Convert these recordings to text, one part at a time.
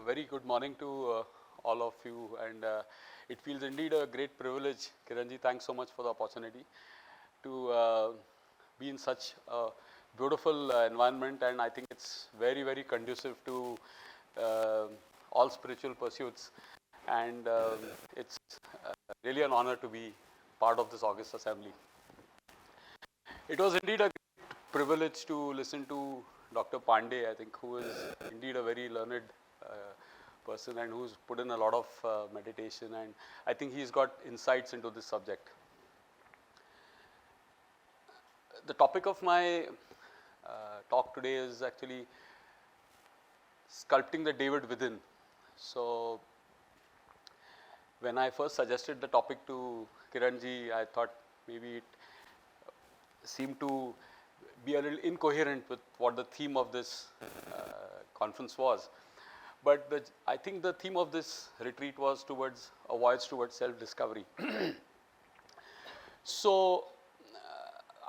very good morning to all of you, and it feels indeed a great privilege. Kiranji, thanks so much for the opportunity to be in such a beautiful environment, and I think it's very, very conducive to all spiritual pursuits, and it's really an honor to be part of this August Assembly. It was indeed a great privilege to listen to Dr. Pandey, I think, who is indeed a very learned person and who's put in a lot of meditation, and I think he's got insights into this subject. The topic of my talk today is actually sculpting the David within. So, when I first suggested the topic to Kiranji, I thought maybe it seemed to be a little incoherent with what the theme of this conference was. But I think the theme of this retreat was towards a voyage towards self-discovery. So,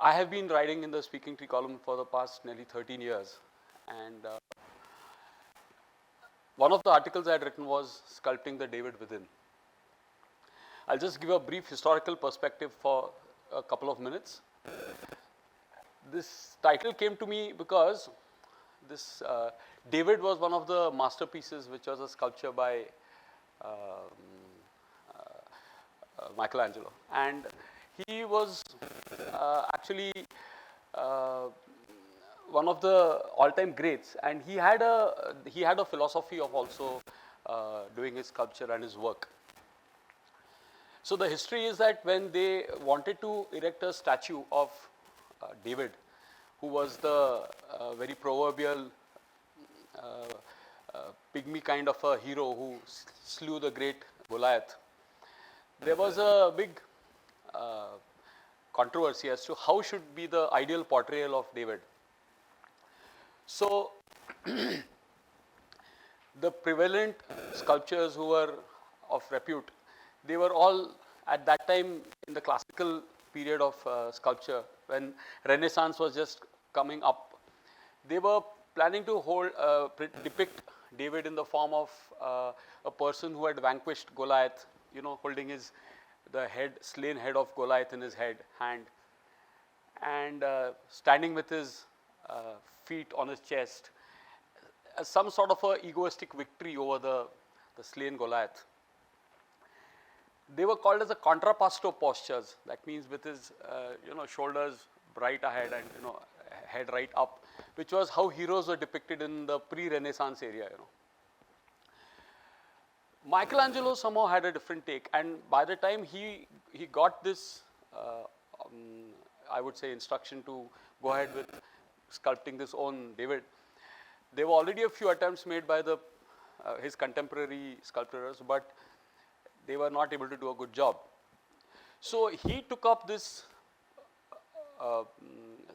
I have been writing in the Speaking Tree column for the past nearly 13 years, and one of the articles I had written was Sculpting the David Within. I'll just give a brief historical perspective for a couple of minutes. This title came to me because this David was one of the masterpieces, which was a sculpture by Michelangelo, and he was actually one of the all-time greats, and he had a philosophy of also doing his sculpture and his work. So the history is that when they wanted to erect a statue of David, who was the very proverbial pygmy kind of a hero who slew the great Goliath, there was a big controversy as to how should be the ideal portrayal of David. So, the prevalent sculptors who were of repute, they were all at that time in the classical period of sculpture, when Renaissance was just coming up. They were planning to depict David in the form of a person who had vanquished Goliath, holding the slain head of Goliath in his hand, and standing with his feet on his chest, some sort of a egoistic victory over the slain Goliath. They were called as a contrapposto postures. That means with his shoulders bright ahead and head right up, which was how heroes were depicted in the pre-Renaissance area. Michelangelo somehow had a different take, and by the time he got this, I would say, instruction to go ahead with sculpting this own David, there were already a few attempts made by his contemporary sculptors, but they were not able to do a good job. So he took up this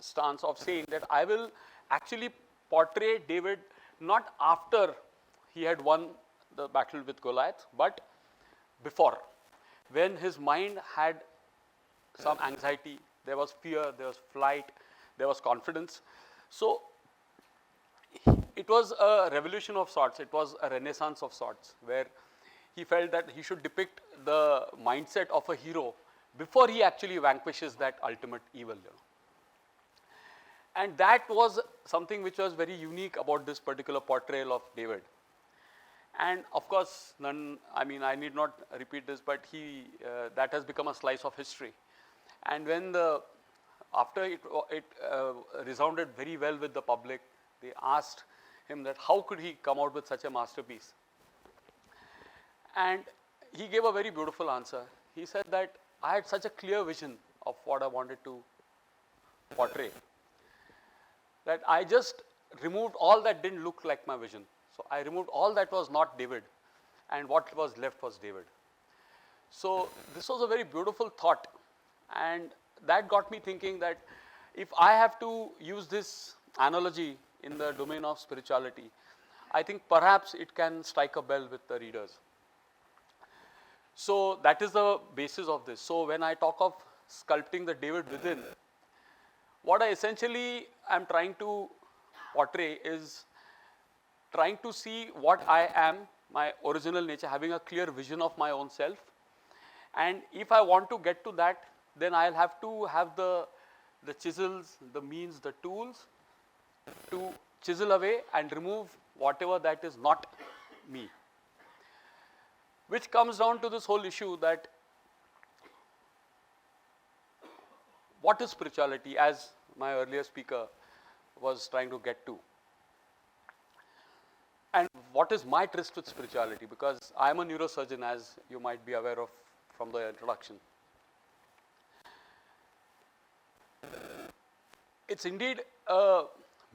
stance of saying that I will actually portray David not after he had won the battle with Goliath, but before, when his mind had some anxiety, there was fear, there was flight, there was confidence. So it was a revolution of sorts, it was a renaissance of sorts, where he felt that he should depict the mindset of a hero before he actually vanquishes that ultimate evil. And that was something which was very unique about this particular portrayal of David. And of course, I need not repeat this, but that has become a slice of history. And when after it resounded very well with the public, they asked him that how could he come out with such a masterpiece? And he gave a very beautiful answer. He said that I had such a clear vision of what I wanted to portray, that I just removed all that didn't look like my vision. So I removed all that was not David, and what was left was David. So this was a very beautiful thought, and that got me thinking that if I have to use this analogy in the domain of spirituality, I think perhaps it can strike a bell with the readers. So that is the basis of this. So when I talk of sculpting the David within, what I essentially am trying to portray is trying to see what I am my original nature, having a clear vision of my own self. And if I want to get to that, then I'll have to have the chisels, the means, the tools to chisel away and remove whatever that is not me. Which comes down to this whole issue that what is spirituality, as my earlier speaker was trying to get to. And what is my tryst with spirituality, because I am a neurosurgeon, as you might be aware of from the introduction. It's indeed a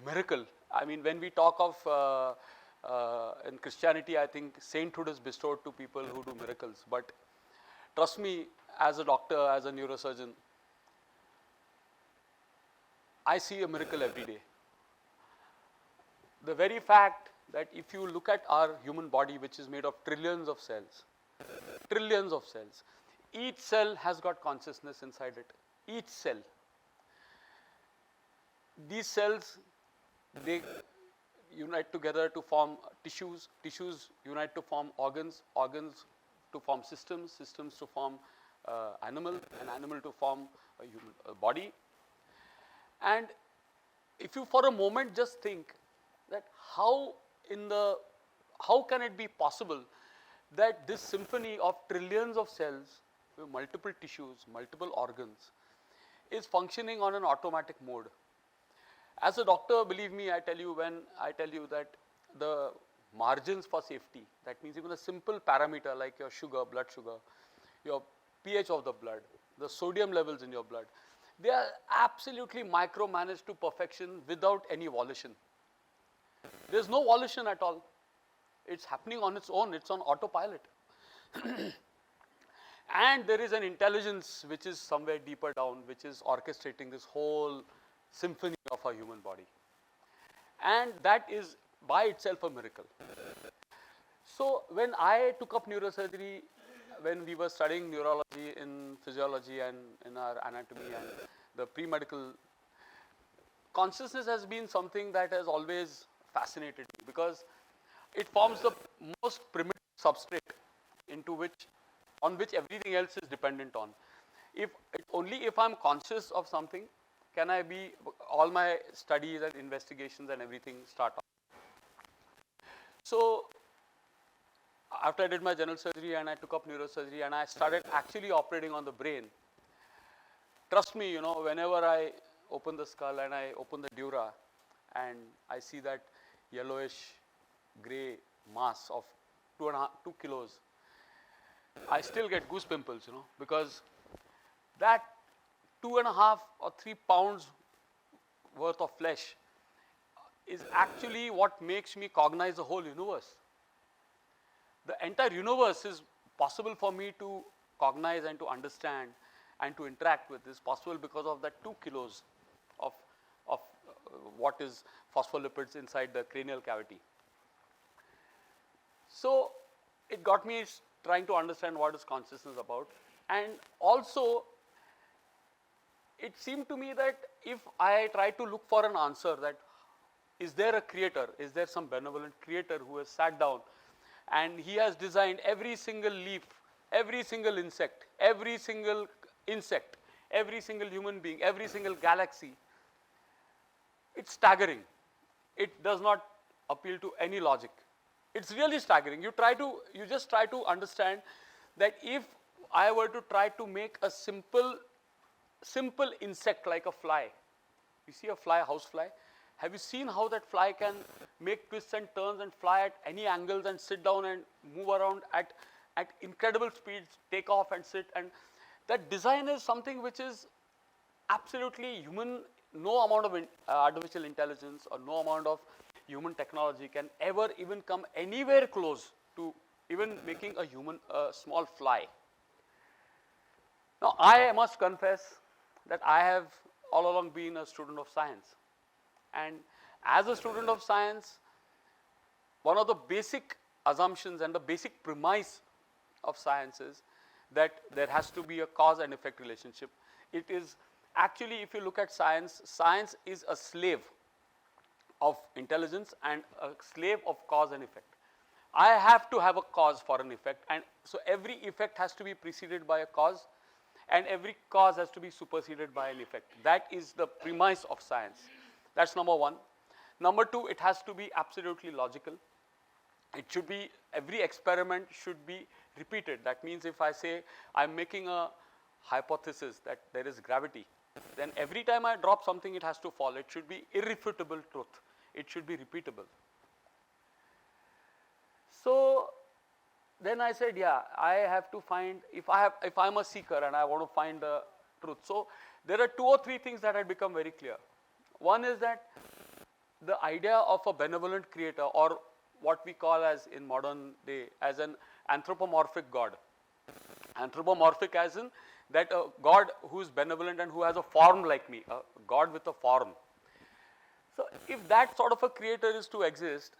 miracle. I mean, when we talk of in Christianity, I think sainthood is bestowed to people who do miracles. But trust me, as a doctor, as a neurosurgeon, I see a miracle every day. The very fact that if you look at our human body, which is made of trillions of cells, each cell has got consciousness inside it. Each cell. These cells, they unite together to form tissues, tissues unite to form organs, organs to form systems, systems to form animal, and animal to form a human body. And if you for a moment just think that how can it be possible that this symphony of trillions of cells with multiple tissues, multiple organs is functioning on an automatic mode. As a doctor, believe me, I tell you, when I tell you that the margins for safety, that means even a simple parameter like your sugar, blood sugar, your pH of the blood, the sodium levels in your blood, they are absolutely micromanaged to perfection without any volition. There is no volition at all. It's happening on its own, it's on autopilot. And there is an intelligence which is somewhere deeper down, which is orchestrating this whole symphony of our human body. And that is by itself a miracle. So when I took up neurosurgery, when we were studying neurology in physiology and in our anatomy and the pre-medical, consciousness has been something that has always fascinated me, because it forms the most primitive substrate on which everything else is dependent on. Only if I'm conscious of something can I be, all my studies and investigations and everything start off. So after I did my general surgery and I took up neurosurgery and I started actually operating on the brain, trust me, whenever I open the skull and I open the dura and I see that yellowish gray mass of 2 kilos, I still get goose pimples, because that 2.5 or 3 pounds worth of flesh is actually what makes me cognize the whole universe. The entire universe is possible for me to cognize and to understand and to interact with, is possible because of that 2 kilos of what is phospholipids inside the cranial cavity. So it got me trying to understand what is consciousness about, and also it seemed to me that if I try to look for an answer, that is there a creator, is there some benevolent creator who has sat down and he has designed every single leaf, every single insect, every single human being, every single galaxy. It's staggering. It does not appeal to any logic. It's really staggering. You just try to understand that if I were to try to make a simple insect like a fly. You see a fly, house fly? Have you seen how that fly can make twists and turns and fly at any angles and sit down and move around at incredible speeds, take off and sit? And that design is something which is absolutely human. No amount of artificial intelligence or no amount of human technology can ever even come anywhere close to even making a small fly. Now, I must confess that I have all along been a student of science. And as a student of science, one of the basic assumptions and the basic premise of science is that there has to be a cause and effect relationship. It is actually, if you look at science, science is a slave of intelligence and a slave of cause and effect. I have to have a cause for an effect, and so every effect has to be preceded by a cause, and every cause has to be superseded by an effect. That is the premise of science. That's number one. Number two, it has to be absolutely logical. It should be, every experiment should be repeated. That means if I say I'm making a hypothesis that there is gravity, then every time I drop something it has to fall. It should be irrefutable truth. It should be repeatable. So then I said, yeah, I have to find, if I'm a seeker and I want to find the truth. So there are 2 or 3 things that had become very clear. One is that the idea of a benevolent creator, or what we call as in modern day as an anthropomorphic God. Anthropomorphic as in that a God who is benevolent and who has a form like me, a God with a form. So if that sort of a creator is to exist,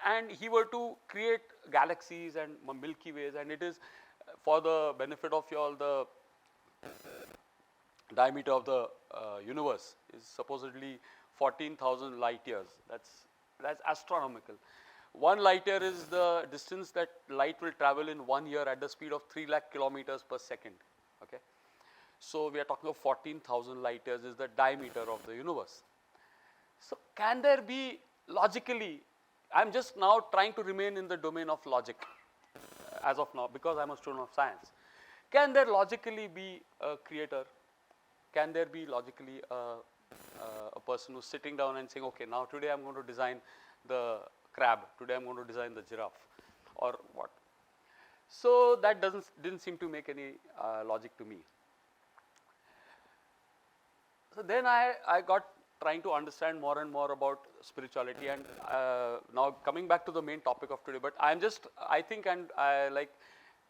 and he were to create galaxies and Milky Ways, and it is for the benefit of you all, the diameter of the universe is supposedly 14,000 light years. That's astronomical. 1 light year is the distance that light will travel in 1 year at the speed of 3 lakh kilometers per second. Okay, so we are talking of 14,000 light years is the diameter of the universe. So can there be logically? I'm just now trying to remain in the domain of logic as of now, because I'm a student of science. Can there logically be a creator? Can there be logically a person who's sitting down and saying, okay, now today I'm going to design the crab, today I'm going to design the giraffe, or what? So that didn't seem to make any logic to me. So then I got trying to understand more and more about spirituality, and now coming back to the main topic of today. But I think, and I like,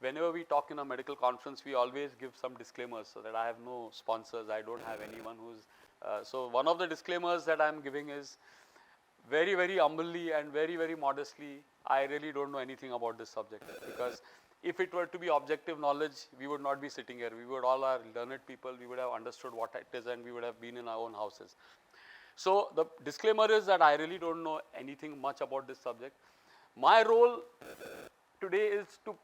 whenever we talk in a medical conference, we always give some disclaimers, so that I have no sponsors, I don't have anyone who's, so one of the disclaimers that I'm giving is, very, very humbly and very, very modestly, I really don't know anything about this subject, because if it were to be objective knowledge, we would not be sitting here. We would all are learned people, we would have understood what it is, and we would have been in our own houses. So the disclaimer is that I really don't know anything much about this subject. My role today is to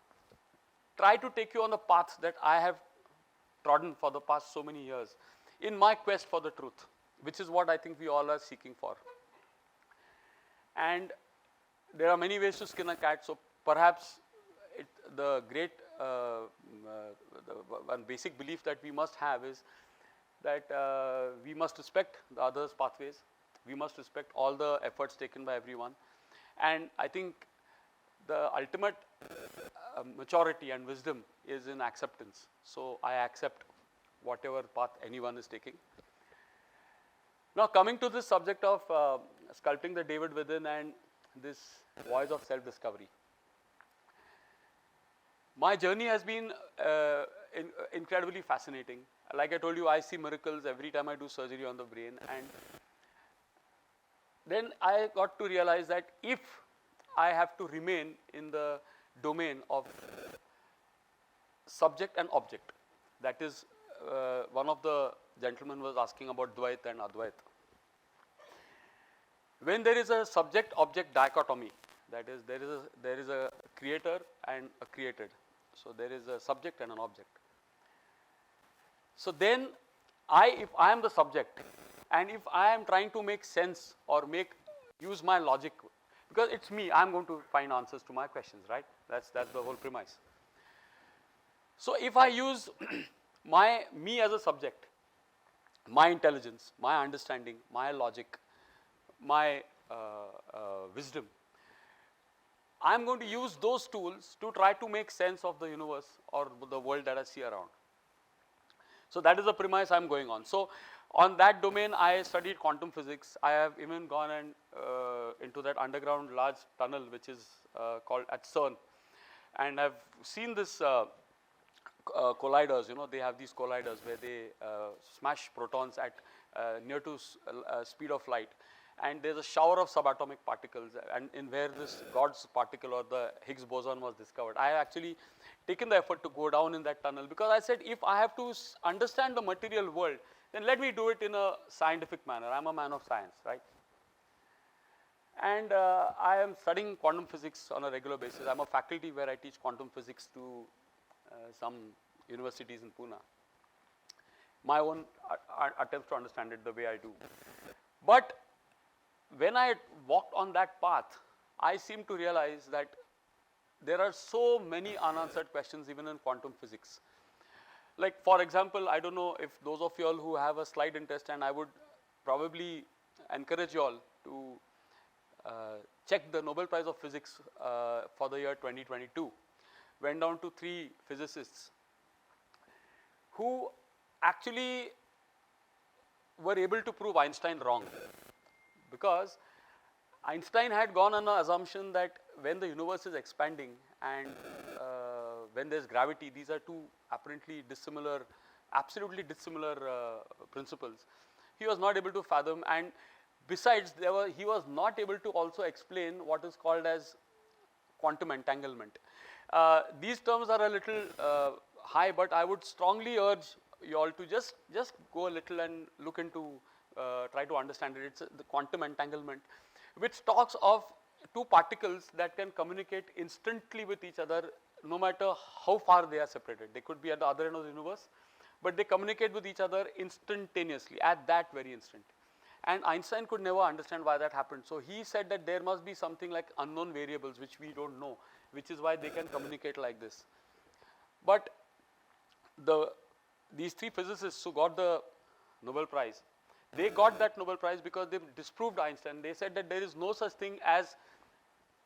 try to take you on the path that I have trodden for the past so many years in my quest for the truth, which is what I think we all are seeking for. And there are many ways to skin a cat, so perhaps the great one basic belief that we must have is that we must respect the other's pathways, we must respect all the efforts taken by everyone, and I think the ultimate maturity and wisdom is in acceptance. So I accept whatever path anyone is taking. Now coming to this subject of sculpting the David within and this voice of self-discovery. My journey has been incredibly fascinating. Like I told you, I see miracles every time I do surgery on the brain, and then I got to realize that if I have to remain in the domain of subject and object, that is, one of the gentlemen was asking about Dvait and Advait. When there is a subject-object dichotomy, that is, there is a creator and a created. So there is a subject and an object. So then if I am the subject, and if I am trying to make sense or use my logic, because it's me, I am going to find answers to my questions, right? That's the whole premise. So if I use me as a subject, my intelligence, my understanding, my logic, my wisdom, I am going to use those tools to try to make sense of the universe or the world that I see around. So that is the premise I am going on. So on that domain, I studied quantum physics. I have even gone into that underground large tunnel, which is called at CERN, and I've seen this colliders. You know, they have these colliders where they smash protons at near to speed of light, and there's a shower of subatomic particles, and in where this God's particle or the Higgs boson was discovered. I have actually taken the effort to go down in that tunnel, because I said, if I have to understand the material world, then let me do it in a scientific manner. I'm a man of science, right? And I am studying quantum physics on a regular basis. I'm a faculty where I teach quantum physics to some universities in Pune. My own attempts to understand it the way I do. But when I walked on that path, I seem to realize that there are so many unanswered questions even in quantum physics. Like for example, I don't know if those of you all who have a slight interest, and I would probably encourage you all to check the Nobel Prize of Physics for the year 2022, went down to 3 physicists who actually were able to prove Einstein wrong, because Einstein had gone on an assumption that when the universe is expanding and when there is gravity, these are 2 apparently dissimilar, absolutely dissimilar principles. He was not able to fathom, and besides he was not able to also explain what is called as quantum entanglement. These terms are a little high, but I would strongly urge you all to just go a little and look into, try to understand it. It's the quantum entanglement, which talks of 2 particles that can communicate instantly with each other no matter how far they are separated. They could be at the other end of the universe, but they communicate with each other instantaneously at that very instant. And Einstein could never understand why that happened. So he said that there must be something like unknown variables which we don't know, which is why they can communicate like this. But these 3 physicists who got the Nobel Prize, they got that Nobel Prize because they disproved Einstein. They said that there is no such thing as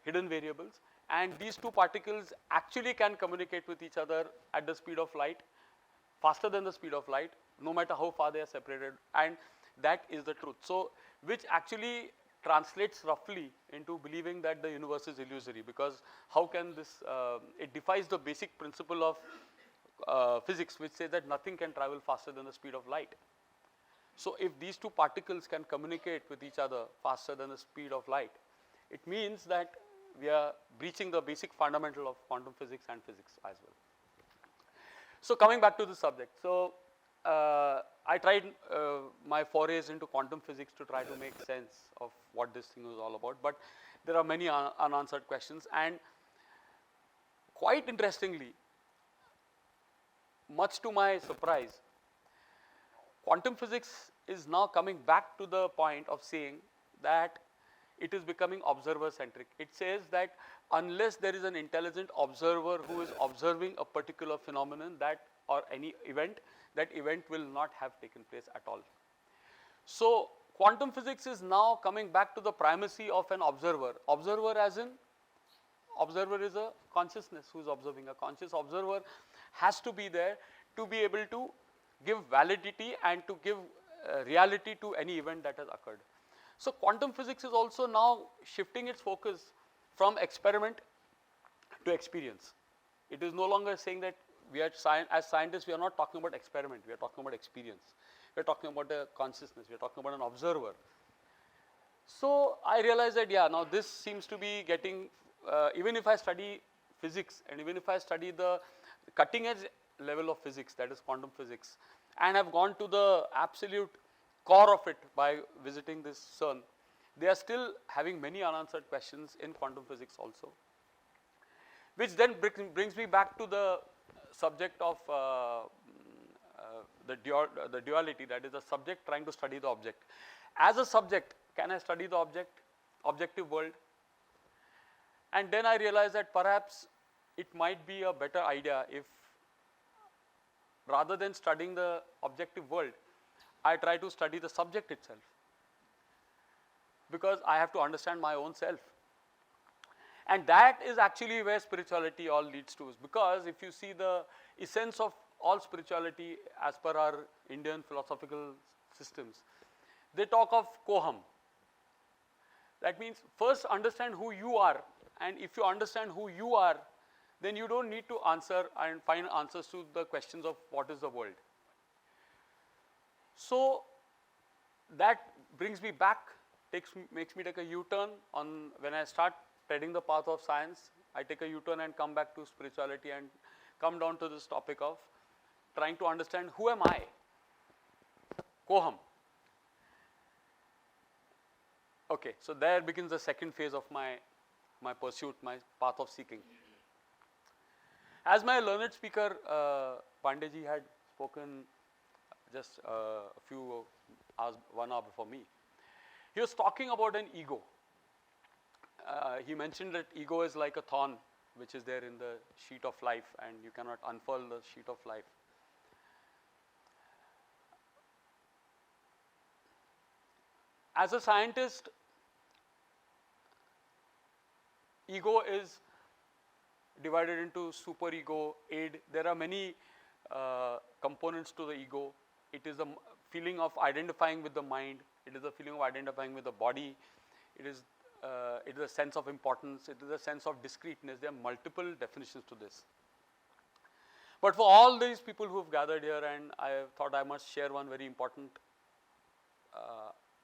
hidden variables, and these 2 particles actually can communicate with each other at the speed of light, faster than the speed of light, no matter how far they are separated, and that is the truth. So which actually translates roughly into believing that the universe is illusory, because how can this, it defies the basic principle of physics, which says that nothing can travel faster than the speed of light. So if these 2 particles can communicate with each other faster than the speed of light, it means that we are breaching the basic fundamental of quantum physics and physics as well. So coming back to the subject, so I tried my forays into quantum physics to try to make sense of what this thing was all about, but there are many unanswered questions, and quite interestingly, much to my surprise, quantum physics is now coming back to the point of saying that it is becoming observer centric. It says that unless there is an intelligent observer who is observing a particular phenomenon or any event, that event will not have taken place at all. So quantum physics is now coming back to the primacy of an observer. Observer as in, observer is a consciousness who is observing. A conscious observer has to be there to be able to give validity and to give reality to any event that has occurred. So quantum physics is also now shifting its focus from experiment to experience. It is no longer saying that we are as scientists, we are not talking about experiment, we are talking about experience. We are talking about a consciousness, we are talking about an observer. So I realized that, yeah, now this seems to be getting, even if I study physics and even if I study the cutting edge level of physics, that is quantum physics, and have gone to the absolute core of it by visiting this CERN, they are still having many unanswered questions in quantum physics also. Which then brings me back to the subject of the duality, that is the subject trying to study the object. As a subject, can I study the objective world? And then I realized that perhaps it might be a better idea if, rather than studying the objective world, I try to study the subject itself, because I have to understand my own self. And that is actually where spirituality all leads to, because if you see the essence of all spirituality as per our Indian philosophical systems, they talk of koham. That means first understand who you are, and if you understand who you are, then you don't need to answer and find answers to the questions of what is the world. So that brings me back, makes me take a U-turn on when I start treading the path of science. I take a U-turn and come back to spirituality and come down to this topic of trying to understand who am I, koham. Okay, so there begins the second phase of my pursuit, my path of seeking. As my learned speaker Pandeyji had spoken just a few hours, 1 hour before me, he was talking about an ego. He mentioned that ego is like a thorn which is there in the sheet of life, and you cannot unfurl the sheet of life. As a scientist, ego is divided into superego, id. There are many components to the ego. It is the feeling of identifying with the mind. It is the feeling of identifying with the body. It is a sense of importance. It is a sense of discreteness. There are multiple definitions to this. But for all these people who have gathered here, and I thought I must share one very important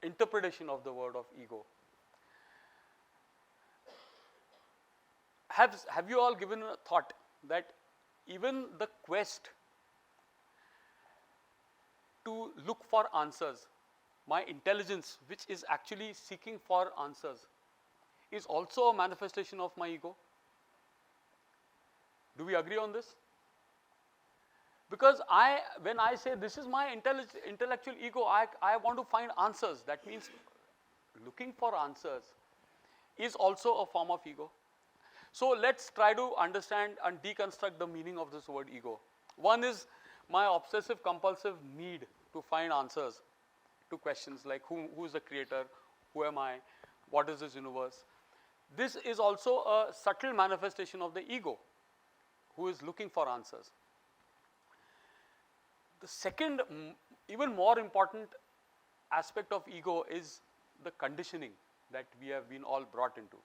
interpretation of the word of ego. Have you all given a thought that even the quest to look for answers, my intelligence which is actually seeking for answers, is also a manifestation of my ego? Do we agree on this? Because when I say this is my intellectual ego, I want to find answers. That means looking for answers is also a form of ego. So let's try to understand and deconstruct the meaning of this word ego. One is my obsessive compulsive need to find answers to questions like who is the creator, who am I, what is this universe. This is also a subtle manifestation of the ego, who is looking for answers. The second, even more important aspect of ego is the conditioning that we have been all brought into.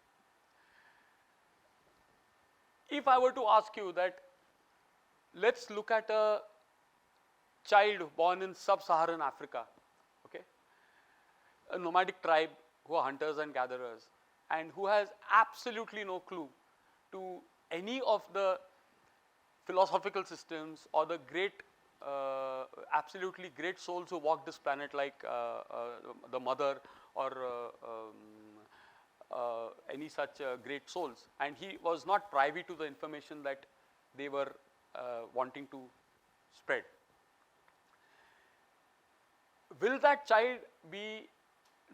If I were to ask you that, let's look at a child born in sub-Saharan Africa, okay, a nomadic tribe who are hunters and gatherers, and who has absolutely no clue to any of the philosophical systems or the great, absolutely great souls who walk this planet, like the mother or any such great souls, and he was not privy to the information that they were wanting to spread. Will that child be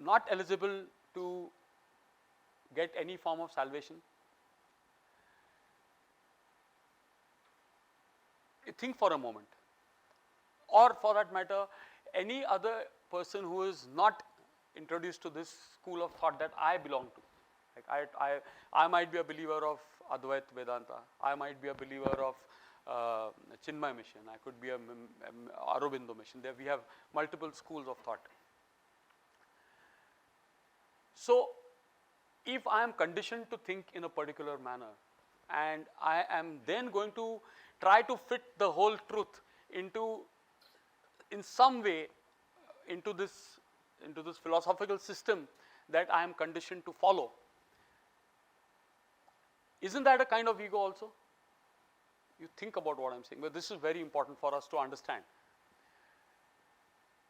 not eligible to get any form of salvation? Think for a moment. Or for that matter, any other person who is not introduced to this school of thought that I belong to. Like I might be a believer of Advait Vedanta. I might be a believer of Chinmay mission. I could be a Aurobindo mission. There we have multiple schools of thought. So if I am conditioned to think in a particular manner, and I am then going to try to fit the whole truth into, in some way, into this philosophical system that I am conditioned to follow, isn't that a kind of ego also? You think about what I am saying, but this is very important for us to understand.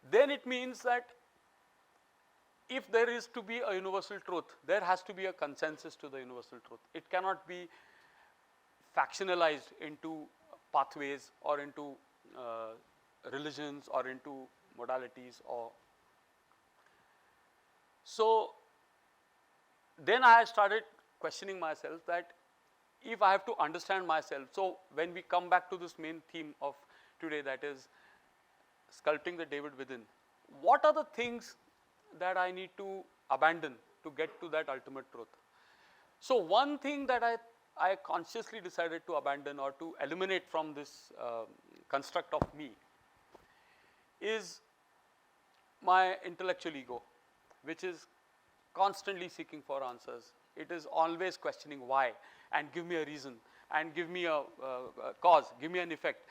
Then it means that if there is to be a universal truth, there has to be a consensus to the universal truth. It cannot be factionalized into pathways or into religions or into modalities. Or so then I started questioning myself that if I have to understand myself, so when we come back to this main theme of today, that is sculpting the David within, what are the things that I need to abandon to get to that ultimate truth? So one thing that I consciously decided to abandon or to eliminate from this construct of me is my intellectual ego, which is constantly seeking for answers. It is always questioning why, and give me a reason, and give me a cause, give me an effect.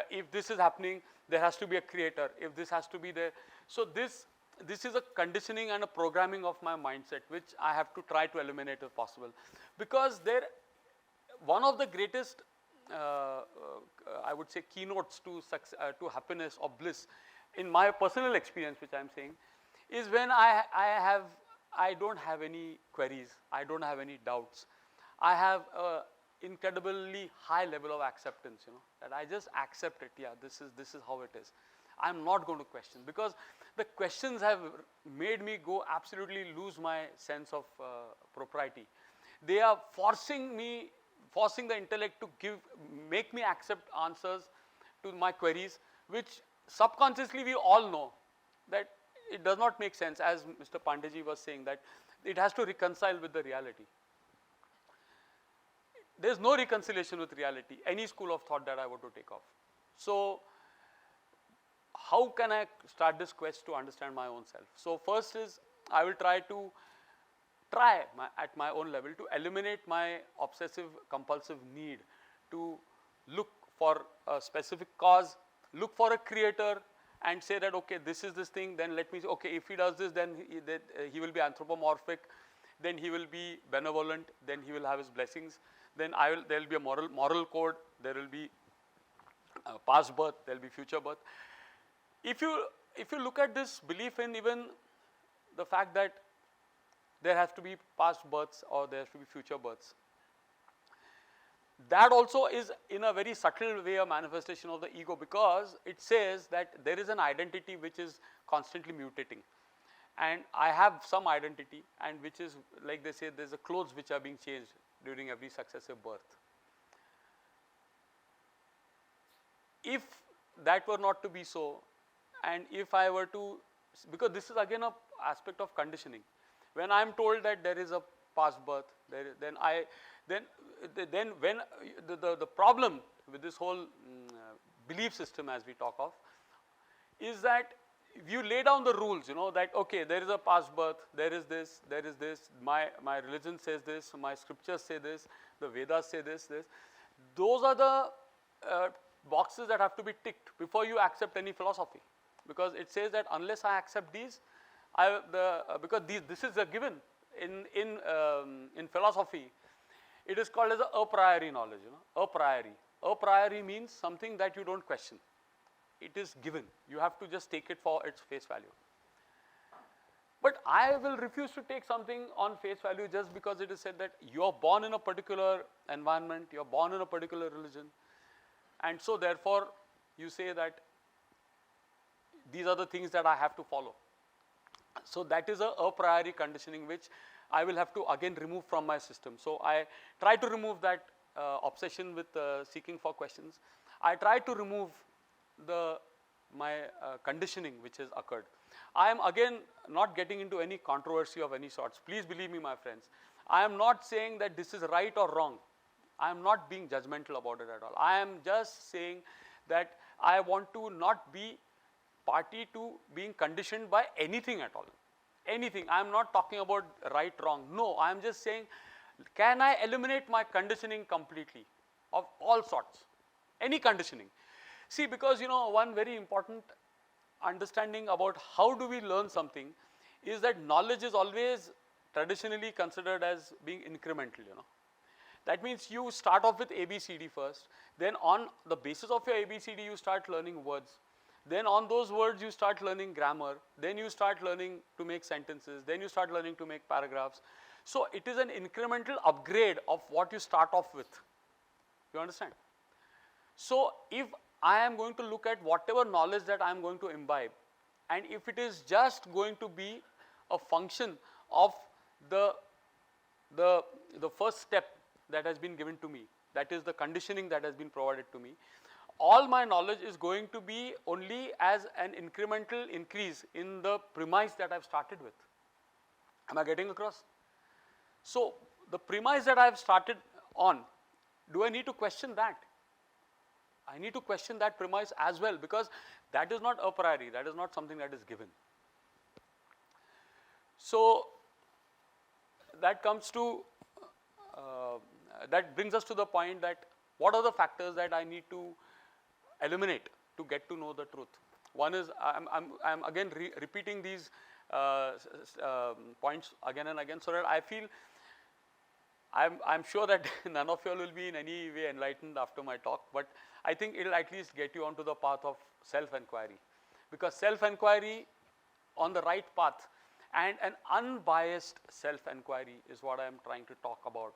If this is happening, there has to be a creator. If this has to be there. So this is a conditioning and a programming of my mindset, which I have to try to eliminate if possible. Because one of the greatest, I would say, keynotes to happiness or bliss, in my personal experience, which I am saying, is when I have I don't have any queries, I don't have any doubts. I have a incredibly high level of acceptance, that I just accept it. Yeah, this is how it is. I'm not going to question, because the questions have made me go absolutely lose my sense of propriety. They are forcing the intellect to make me accept answers to my queries, which subconsciously we all know that it does not make sense, as Mr. Pandeyji was saying, that it has to reconcile with the reality. There is no reconciliation with reality, any school of thought that I were to take off. So, how can I start this quest to understand my own self? So, first is I will try at my own level to eliminate my obsessive compulsive need to look for a specific cause, look for a creator, and say that, okay, this is this thing, then let me say, okay, if he does this, then he will be anthropomorphic, then he will be benevolent, then he will have his blessings, then there will be a moral code, there will be past birth, there will be future birth. If you look at this belief in even the fact that there has to be past births or there has to be future births, that also is in a very subtle way a manifestation of the ego, because it says that there is an identity which is constantly mutating, and I have some identity, and which is, like they say, there is a clothes which are being changed during every successive birth. If that were not to be so, and if I were to, because this is again a aspect of conditioning, when I am told that there is a past birth, then when the problem with this whole belief system, as we talk of, is that you lay down the rules, that okay, there is a past birth, there is this, my religion says this, my scriptures say this, the Vedas say this. Those are the boxes that have to be ticked before you accept any philosophy, because it says that unless I accept these, because this is a given in philosophy. It is called as a priori knowledge. A priori means something that you don't question. It is given. You have to just take it for its face value. But I will refuse to take something on face value just because it is said that you are born in a particular environment, you are born in a particular religion, and so therefore you say that these are the things that I have to follow. So that is a priori conditioning which I will have to again remove from my system. So I try to remove that obsession with seeking for questions. I try to remove my conditioning which has occurred. I am again not getting into any controversy of any sorts. Please believe me, my friends. I am not saying that this is right or wrong. I am not being judgmental about it at all. I am just saying that I want to not be party to being conditioned by anything at all. Anything. I am not talking about right, wrong. No, I am just saying, can I eliminate my conditioning completely of all sorts? Any conditioning. See, because one very important understanding about how do we learn something is that knowledge is always traditionally considered as being incremental. That means you start off with ABCD first, then on the basis of your ABCD you start learning words. Then on those words you start learning grammar, then you start learning to make sentences, then you start learning to make paragraphs. So it is an incremental upgrade of what you start off with. You understand? So if I am going to look at whatever knowledge that I am going to imbibe, and if it is just going to be a function of the first step that has been given to me, that is the conditioning that has been provided to me, all my knowledge is going to be only as an incremental increase in the premise that I have started with. Am I getting across? So the premise that I have started on, do I need to question that? I need to question that premise as well, because that is not a priori, that is not something that is given. So that comes to, that brings us to the point that what are the factors that I need to eliminate to get to know the truth. One is, I'm again repeating these points again and again, so that I feel, I'm sure that none of you all will be in any way enlightened after my talk, but I think it will at least get you onto the path of self-enquiry. Because self-enquiry on the right path, And an unbiased self-enquiry is what I am trying to talk about.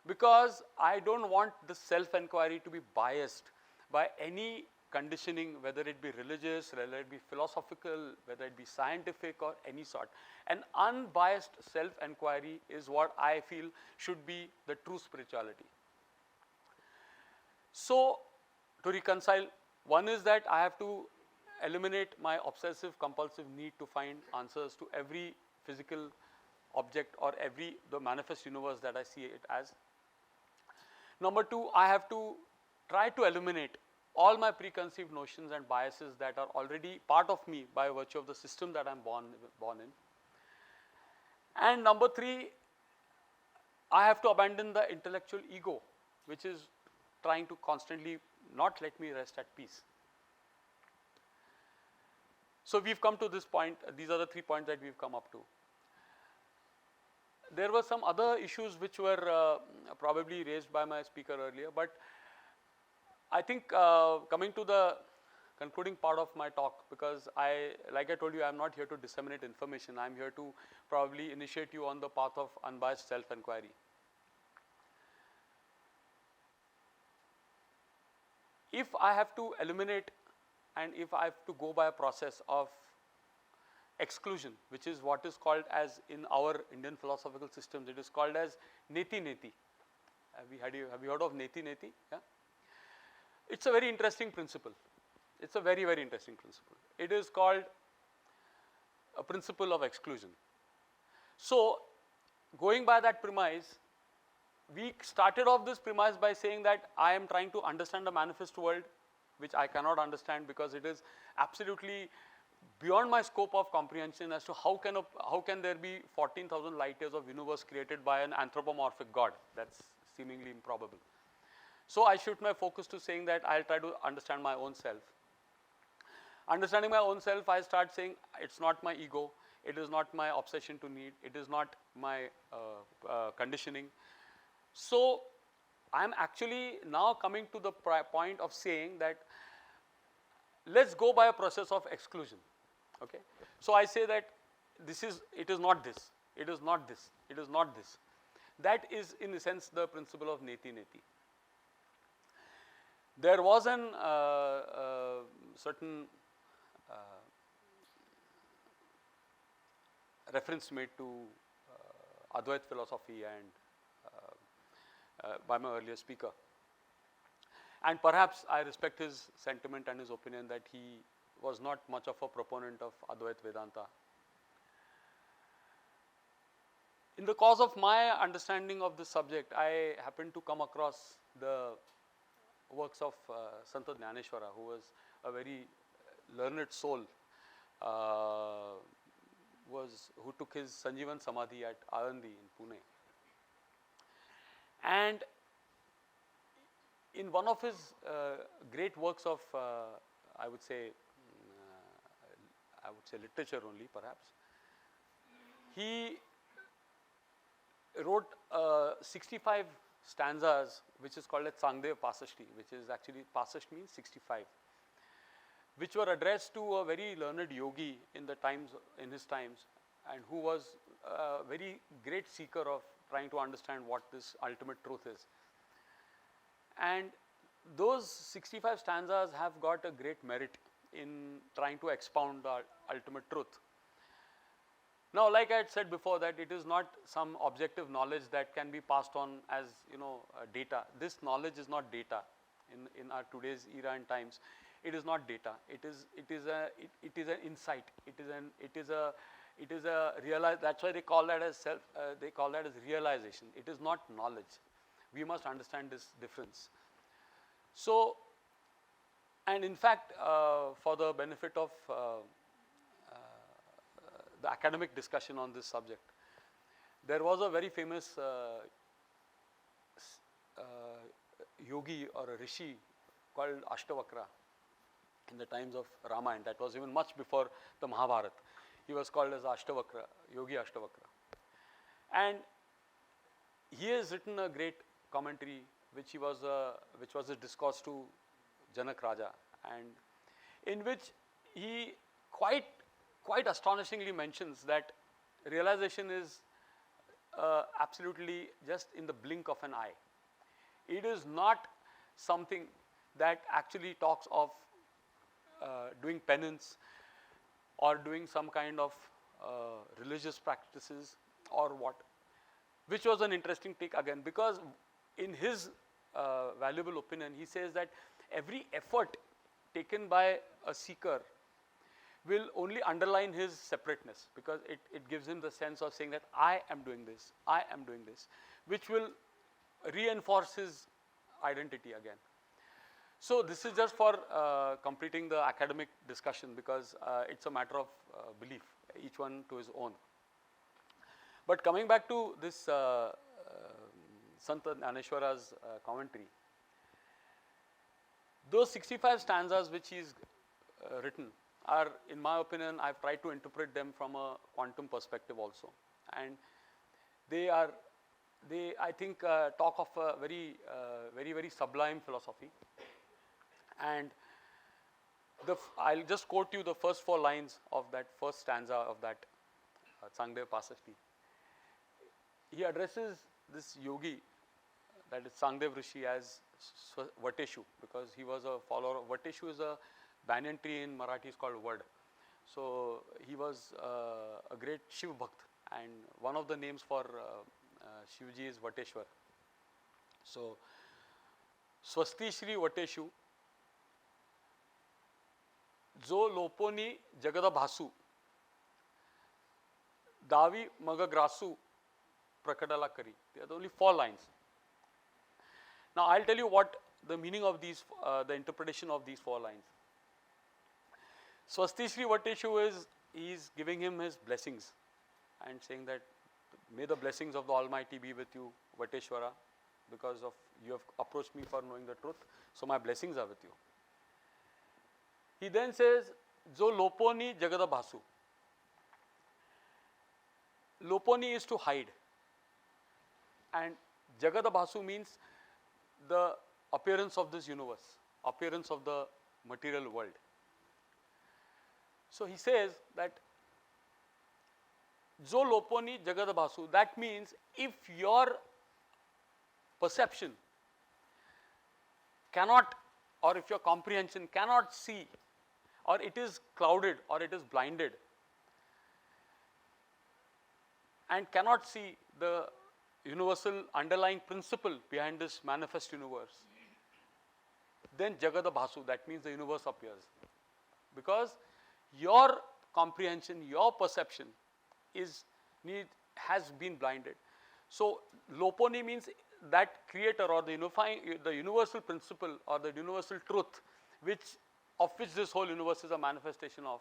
Because I don't want the self-enquiry to be biased by any conditioning, whether it be religious, whether it be philosophical, whether it be scientific or any sort. An unbiased self-enquiry is what I feel should be the true spirituality. So, to reconcile, one is that I have to eliminate my obsessive compulsive need to find answers to every physical object or the manifest universe that I see it as. Number two, I have to try to eliminate all my preconceived notions and biases that are already part of me by virtue of the system that I am born in. And number three, I have to abandon the intellectual ego, which is trying to constantly not let me rest at peace. So we've come to this point. These are the 3 points that we've come up to. There were some other issues which were probably raised by my speaker earlier, but I think coming to the concluding part of my talk, because like I told you, I'm not here to disseminate information. I'm here to probably initiate you on the path of unbiased self-enquiry. If I have to eliminate and if I have to go by a process of exclusion, which is what is called as in our Indian philosophical systems, it is called as neti neti. Have you heard of neti neti? Yeah? It's a very interesting principle. It's a very, very interesting principle. It is called a principle of exclusion. So, going by that premise, we started off this premise by saying that I am trying to understand the manifest world, which I cannot understand because it is absolutely beyond my scope of comprehension as to how can there be 14,000 light years of universe created by an anthropomorphic God. That's seemingly improbable. So I shift my focus to saying that I'll try to understand my own self. Understanding my own self, I start saying it's not my ego, it is not my obsession to need, it is not my conditioning. So I am actually now coming to the point of saying that let's go by a process of exclusion. Okay. So I say that it is not this, it is not this, it is not this. That is in a sense the principle of neti neti. There was an certain reference made to Advait philosophy and by my earlier speaker. And perhaps I respect his sentiment and his opinion that he was not much of a proponent of Advait Vedanta. In the course of my understanding of this subject, I happened to come across the works of Sant Jnaneshwara, who was a very learned soul, who took his Sanjeevan Samadhi at Alandi in Pune. And in one of his great works of, I would say literature only perhaps, he wrote 65 stanzas, which is called as Sangdev Pasashti, which is actually, Pasasht means 65, which were addressed to a very learned yogi in his times, and who was a very great seeker of trying to understand what this ultimate truth is. And those 65 stanzas have got a great merit in trying to expound the ultimate truth. Now, like I had said before, that it is not some objective knowledge that can be passed on as data. This knowledge is not data in our today's era and times. It is not data. It is an insight. It is a realize. That's why they call that as they call that as realization. It is not knowledge. We must understand this difference. So, and in fact, for the benefit of the academic discussion on this subject, there was a very famous yogi or a rishi called Ashtavakra in the times of Ramayana. That was even much before the Mahabharata. He was called as Ashtavakra, Yogi Ashtavakra. And he has written a great commentary which was a discourse to Janak Raja, and in which he quite astonishingly mentions that realization is absolutely just in the blink of an eye. It is not something that actually talks of doing penance or doing some kind of religious practices or what, which was an interesting take again, because in his valuable opinion, he says that every effort taken by a seeker will only underline his separateness, because it gives him the sense of saying that I am doing this, I am doing this, which will reinforce his identity again. So this is just for completing the academic discussion, because it's a matter of belief, each one to his own. But coming back to this Sant Jnaneshwara's commentary, those 65 stanzas which he's written are, in my opinion, I've tried to interpret them from a quantum perspective also, and they I think talk of a very sublime philosophy. And I'll just quote you the first 4 lines of that first stanza of that Sangdev Pasashti. He addresses this yogi, that is Sangdev Rishi, as Vateshu, because he was a follower of Vateshu. Is a banyan tree in Marathi, is called Vad. So he was a great Shiv Bhakt, and one of the names for Shivji is Vateshwar. So Swasti Shri Vateshu, जो लोपोनी जगद भासू दावी मग ग्रासू prakadala kari. They are the only 4 lines. Now I'll tell you what the meaning of these, the interpretation of these 4 lines. Swasti Shri Vateshu is, he is giving him his blessings and saying that may the blessings of the Almighty be with you, Vateshwara, because of you have approached me for knowing the truth, so my blessings are with you. He then says, Jo loponi jagada bhasu. Loponi is to hide, and jagada bhasu means the appearance of this universe, appearance of the material world. So he says that Jo loponi jagada bhasu, that means if your perception cannot, or if your comprehension cannot see, or it is clouded, or it is blinded, and cannot see the universal underlying principle behind this manifest universe, then Jagada Bhasu, that means the universe appears. Because your comprehension, your perception has been blinded. So Loponi means that creator, or the universal principle, or the universal truth, of which this whole universe is a manifestation of,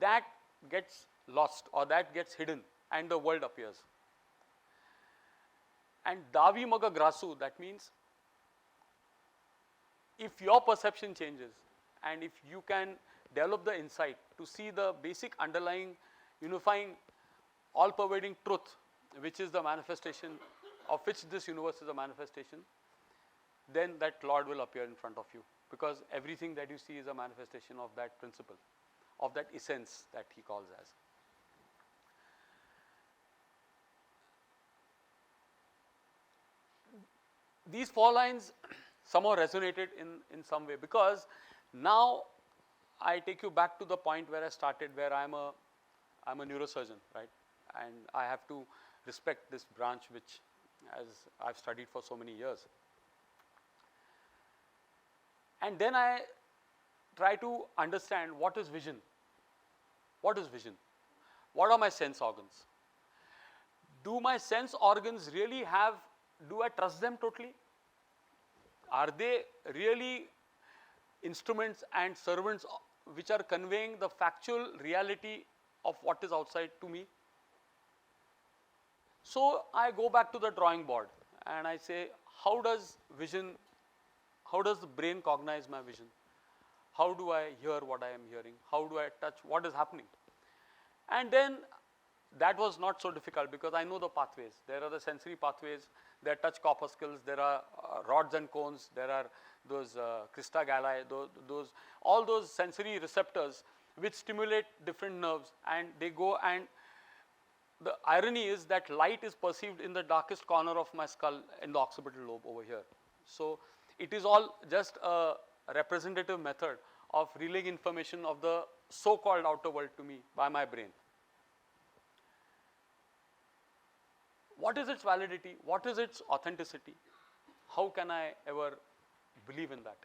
that gets lost, or that gets hidden, and the world appears. And Davi Maga Grasu, that means if your perception changes, and if you can develop the insight to see the basic underlying, unifying, all-pervading truth, which is the manifestation, of which this universe is a manifestation, then that Lord will appear in front of you, because everything that you see is a manifestation of that principle, of that essence that he calls as. These 4 lines somehow resonated in some way, because now I take you back to the point where I started, where I'm a neurosurgeon, right? And I have to respect this branch which as I've studied for so many years. And then I try to understand what is vision. What is vision? What are my sense organs? Do my sense organs really do I trust them totally? Are they really instruments and servants which are conveying the factual reality of what is outside to me? So I go back to the drawing board and I say, how does the brain cognize my vision? How do I hear what I am hearing? How do I touch what is happening? And then that was not so difficult, because I know the pathways. There are the sensory pathways, there are touch corpuscles, there are rods and cones, there are those crista galli, all those sensory receptors which stimulate different nerves, and they go and the irony is that light is perceived in the darkest corner of my skull in the occipital lobe over here. So it is all just a representative method of relaying information of the so-called outer world to me by my brain. What is its validity? What is its authenticity? How can I ever believe in that?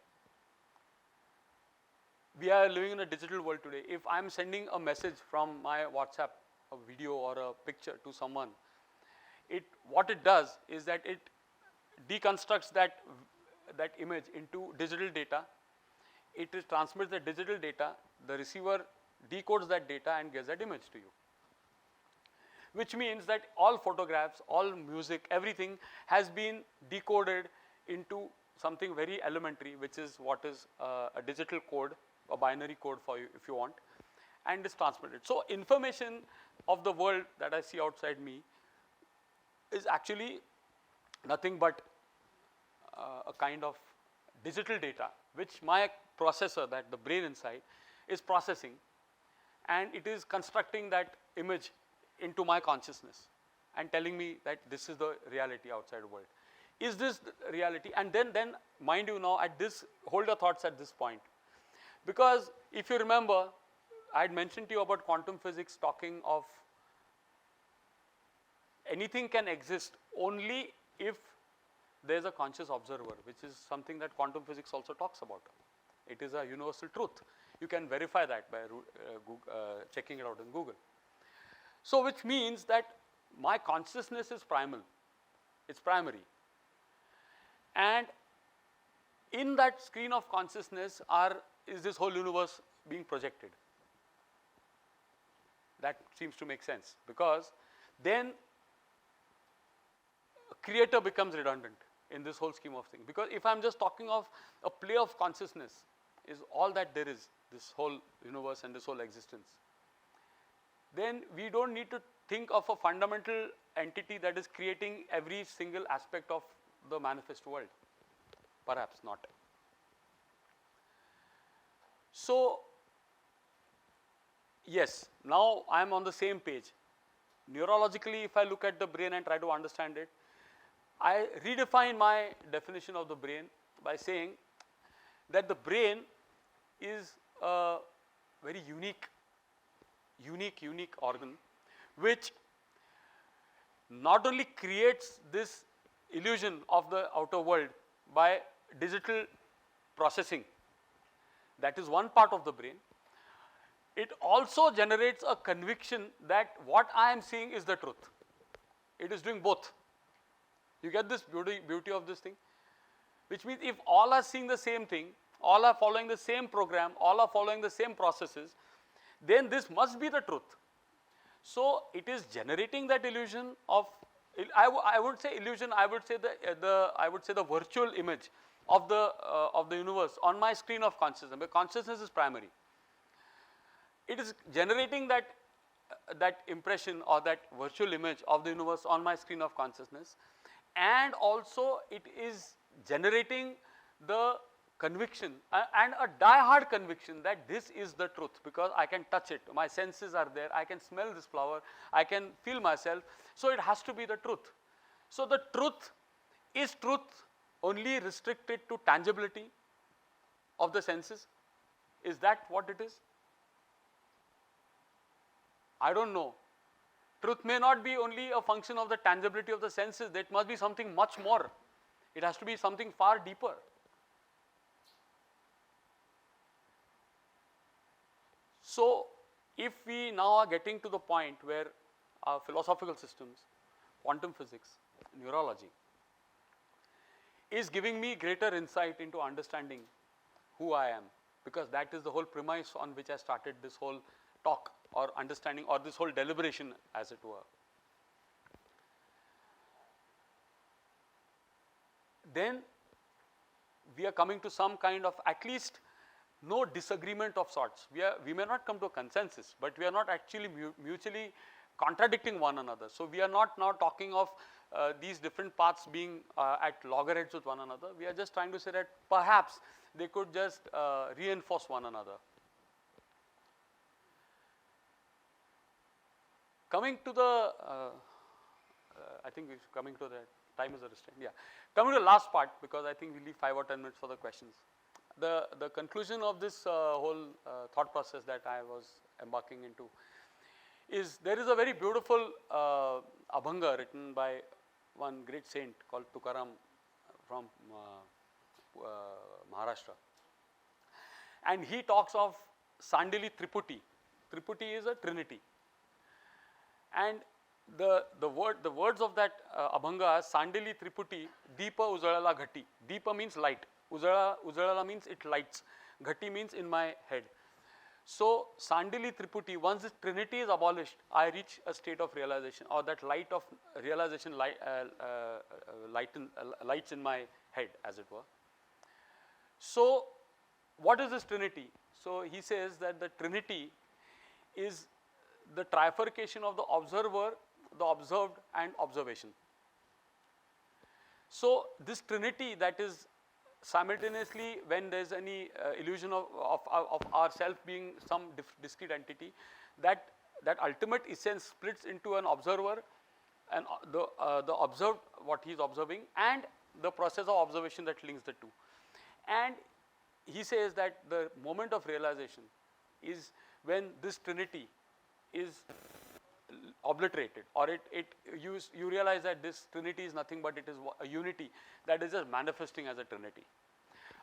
We are living in a digital world today. If I am sending a message from my WhatsApp, a video or a picture to someone, what it does is that it deconstructs that image into digital data. It transmits the digital data, the receiver decodes that data and gives that image to you. Which means that all photographs, all music, everything has been decoded into something very elementary, which is what is a digital code, a binary code for you if you want, and is transmitted. So information of the world that I see outside me is actually nothing but a kind of digital data which my processor, that the brain inside, is processing, and it is constructing that image into my consciousness and telling me that this is the reality outside the world. Is this the reality? And then mind you, now at this, hold your thoughts at this point, because if you remember, I had mentioned to you about quantum physics talking of anything can exist only if there is a conscious observer, which is something that quantum physics also talks about. It is a universal truth. You can verify that by checking it out in Google. So which means that my consciousness is primal, it's primary. And in that screen of consciousness is this whole universe being projected. That seems to make sense, because then creator becomes redundant in this whole scheme of things. Because if I am just talking of a play of consciousness is all that there is, this whole universe and this whole existence, then we don't need to think of a fundamental entity that is creating every single aspect of the manifest world. Perhaps not. So yes, now I am on the same page. Neurologically, if I look at the brain and try to understand it, I redefine my definition of the brain by saying that the brain is a very unique organ, which not only creates this illusion of the outer world by digital processing, that is one part of the brain. It also generates a conviction that what I am seeing is the truth. It is doing both. You get this beauty of this thing? Which means if all are seeing the same thing, all are following the same program, all are following the same processes, then this must be the truth. So it is generating that illusion of, I would say illusion, I would say the virtual image of the universe on my screen of consciousness, but consciousness is primary. It is generating that impression or that virtual image of the universe on my screen of consciousness, and also it is generating the conviction and a die-hard conviction that this is the truth, because I can touch it, my senses are there, I can smell this flower, I can feel myself, so it has to be the truth. So the truth is truth only restricted to tangibility of the senses? Is that what it is? I don't know. Truth may not be only a function of the tangibility of the senses, that must be something much more. It has to be something far deeper. So if we now are getting to the point where our philosophical systems, quantum physics, neurology, is giving me greater insight into understanding who I am, because that is the whole premise on which I started this whole talk or understanding or this whole deliberation, as it were. Then we are coming to some kind of, at least no disagreement of sorts. We may not come to a consensus, but we are not actually mutually contradicting one another. So we are not now talking of these different paths being at loggerheads with one another. We are just trying to say that perhaps they could just reinforce one another. Coming to the, I think we're coming to the time is a restraint. Yeah, coming to the last part, because I think we leave 5 or 10 minutes for the questions. The conclusion of this whole thought process that I was embarking into is there is a very beautiful abhanga written by one great saint called Tukaram from Maharashtra, and he talks of Sandili Triputi. Triputi is a trinity, and the words of that abhanga are Sandili Triputi Deepa Ujjalala Ghati. Deepa means light, Ujjalala means it lights, Ghati means in my head. So Sandili Triputi, once this trinity is abolished, I reach a state of realization, or that light of realization lights in my head, as it were. So what is this trinity? So he says that the trinity is the trifurcation of the observer, the observed, and observation. So this trinity, that is simultaneously, when there is any illusion of our self being some discrete entity, that ultimate essence splits into an observer, and the observed, what he is observing, and the process of observation that links the two. And he says that the moment of realization is when this trinity is obliterated, or you realize that this trinity is nothing but it is a unity that is just manifesting as a trinity.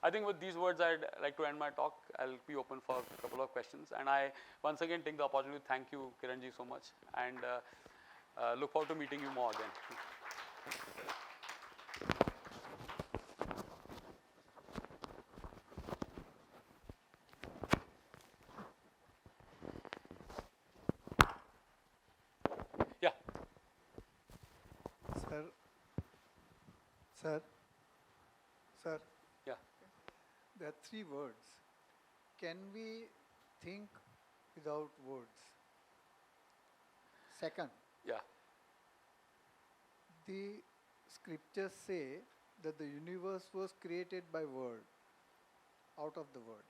I think with these words I'd like to end my talk. I'll be open for a couple of questions, and I once again take the opportunity to thank you, Kiranji, so much, and look forward to meeting you more again. Yeah. Sir, Yeah. there are 3 words. Can we think without words? Second, Yeah. the scriptures say that the universe was created by word, out of the word.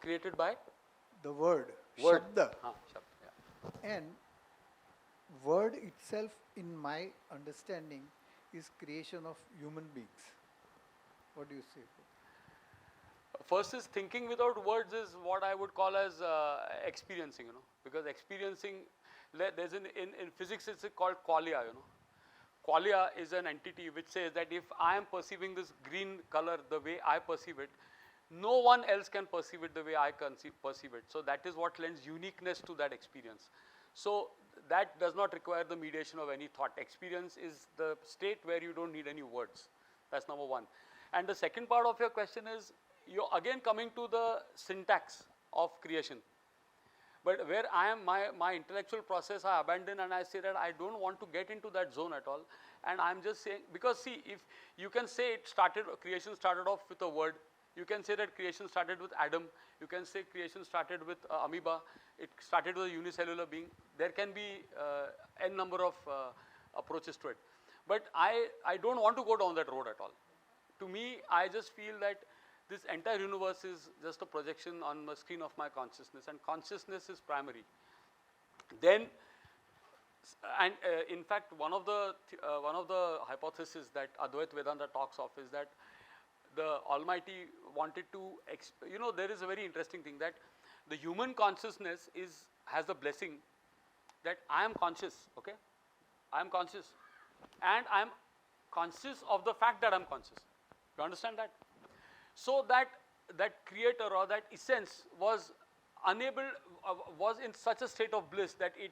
Created by The word, word. Shabda. Shabda, yeah. And word itself, in my understanding, is creation of human beings. What do you say? First is thinking without words is what I would call as experiencing, because experiencing, there's in physics it's called qualia, Qualia is an entity which says that if I am perceiving this green color the way I perceive it, no one else can perceive it the way I perceive it. So that is what lends uniqueness to that experience. So that does not require the mediation of any thought. Experience is the state where you don't need any words. That's number one. And the second part of your question is, you're again coming to the syntax of creation. But where I am, my intellectual process I abandon, and I say that I don't want to get into that zone at all. And I'm just saying, because see, if you can say creation started off with a word, you can say that creation started with Adam, you can say creation started with amoeba, it started with a unicellular being. There can be n number of approaches to it. But I don't want to go down that road at all. To me, I just feel that this entire universe is just a projection on the screen of my consciousness, and consciousness is primary. Then, and in fact, one of the hypotheses that Advaita Vedanta talks of is that the Almighty wanted to, there is a very interesting thing that the human consciousness has the blessing that I am conscious, okay? I am conscious, and I am conscious of the fact that I am conscious. You understand that? So that creator or that essence was was in such a state of bliss that it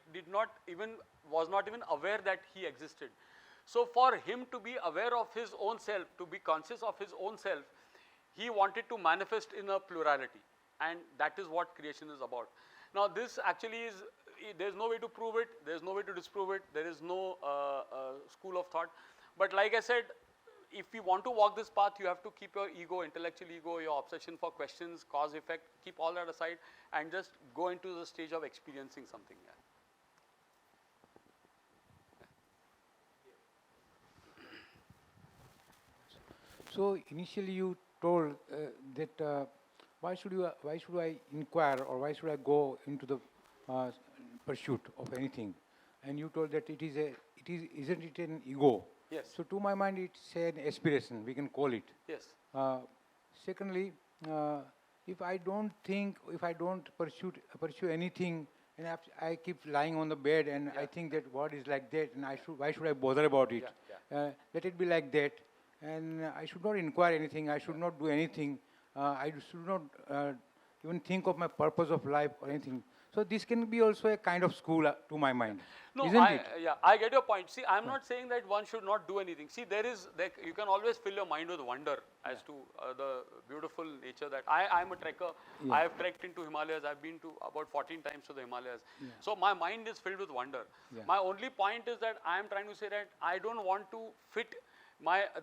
was not even aware that he existed. So for him to be aware of his own self, to be conscious of his own self, he wanted to manifest in a plurality, and that is what creation is about. Now this actually there's no way to prove it, there's no way to disprove it, there is no school of thought. But like I said, if you want to walk this path, you have to keep your ego, intellectual ego, your obsession for questions, cause, effect, keep all that aside, and just go into the stage of experiencing something. Yeah. So initially you told that why should I inquire, or why should I go into the pursuit of anything? and you told that isn't it an ego? Yes. So to my mind, it's an aspiration, we can call it. Yes. Secondly, if I don't pursue anything, and I keep lying on the bed, and I think that what is like that, and why should I bother about it? Let it be like that, and I should not inquire anything. I should not do anything. I should not even think of my purpose of life or anything. So this can be also a kind of school to my mind, No, isn't it? yeah, I get your point. See, I'm not saying that one should not do anything. See, you can always fill your mind with wonder as to the beautiful nature that I'm a trekker. I have trekked into Himalayas. I've been to about 14 times to the Himalayas. So my mind is filled with wonder. My only point is that I am trying to say that I don't want to fit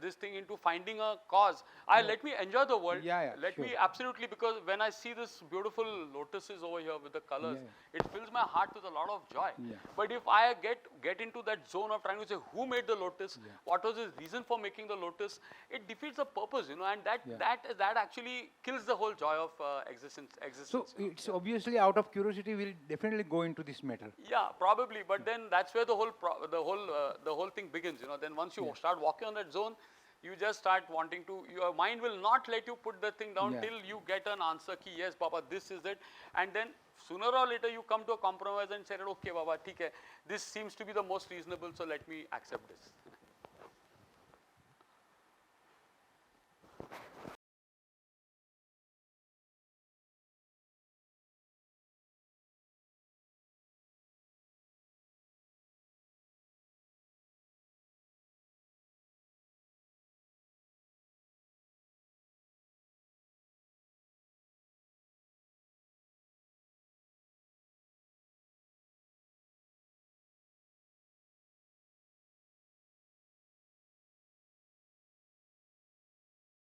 this thing into finding a cause. Let me enjoy the world. Let me absolutely, because when I see this beautiful lotuses over here with the colors, it fills my heart with a lot of joy. But if I get into that zone of trying to say who made the lotus, what was his reason for making the lotus, it defeats the purpose, and that actually kills the whole joy of existence. So it's obviously out of curiosity we'll definitely go into this matter. Yeah, probably, but then that's where the whole thing begins. Then once you start walking on that zone, you just start wanting to. Your mind will not let you put the thing down till you get an answer. Ki yes, Baba, this is it, and then sooner or later you come to a compromise and say, okay, Baba, theek hai, this seems to be the most reasonable, so let me accept this.